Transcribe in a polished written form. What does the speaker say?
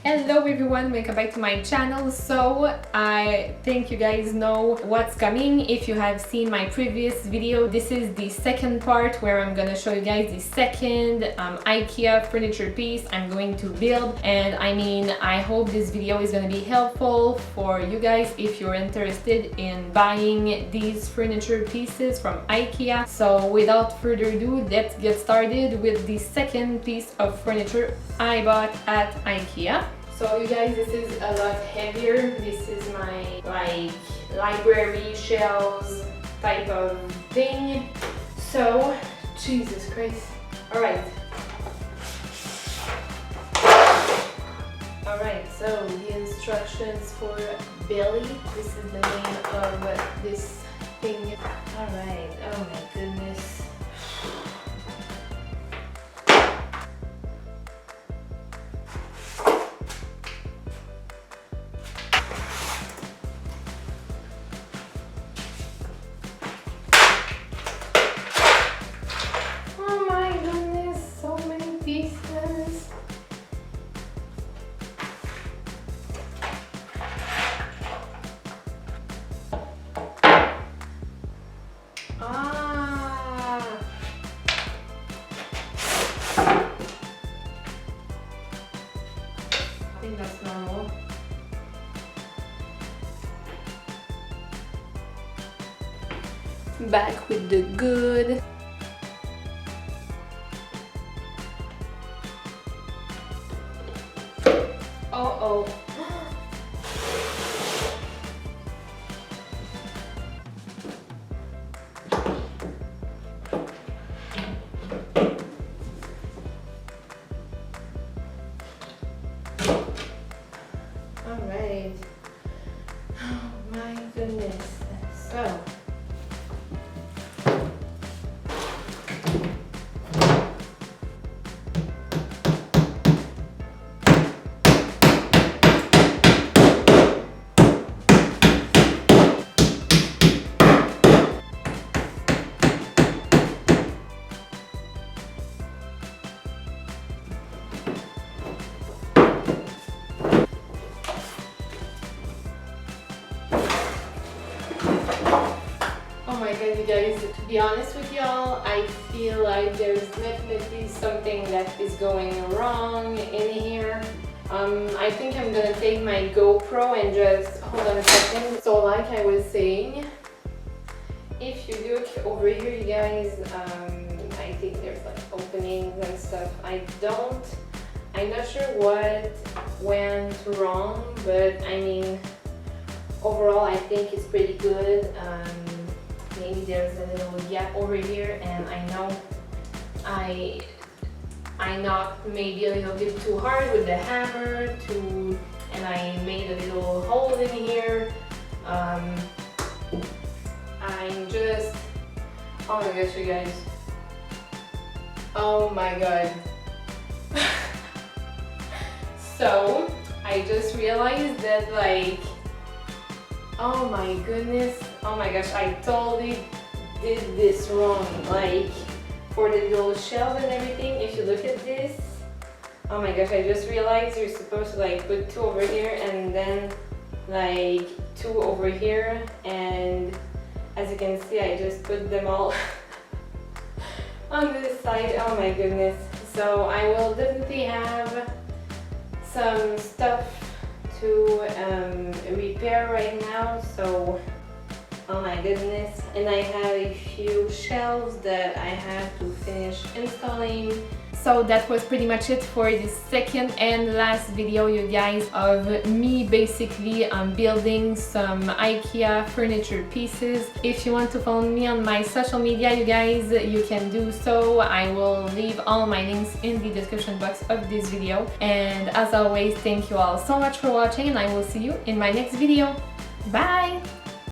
Hello everyone, welcome back to my channel. So I think you guys know what's coming. If you have seen my previous video, this is the second part where I'm gonna show you guys the second IKEA furniture piece I'm going to build. And I hope this video is gonna be helpful for you guys if you're interested in buying these furniture pieces from IKEA. So without further ado, let's get started with the second piece of furniture I bought at IKEA. So you guys, this is a lot heavier. This is my library shelves type of thing. So Jesus Christ. Alright, so the instructions for Billy. This is the name of this thing. Alright, oh my goodness. I think that's normal. Back with the good. Uh-oh. Alright. Oh my goodness. So oh my god, you guys, to be honest with y'all, I feel like there's definitely something that is going wrong in here. I think I'm gonna take my GoPro and just hold on a second. So like I was saying, if you look over here, you guys, I think there's like openings and stuff. I'm not sure what went wrong, but overall I think it's pretty good. Maybe there's a little gap over here, and I know I knocked maybe a little bit too hard with the hammer and I made a little hole in here. I'm just, oh my gosh, you guys, oh my god. So I just realized that, like, oh my goodness, oh my gosh, I totally did this wrong. Like, for the little shelves and everything, if you look at this, oh my gosh, I just realized you're supposed to like put two over here and then like two over here, and as you can see, I just put them all on this side. Oh my goodness. So I will definitely have some stuff to repair right now. So oh my goodness, and I have a few shelves that I have to finish installing. So that was pretty much it for the second and last video, you guys, of me basically building some IKEA furniture pieces. If you want to follow me on my social media, you guys, you can do so. I will leave all my links in the description box of this video. And as always, thank you all so much for watching, and I will see you in my next video. Bye!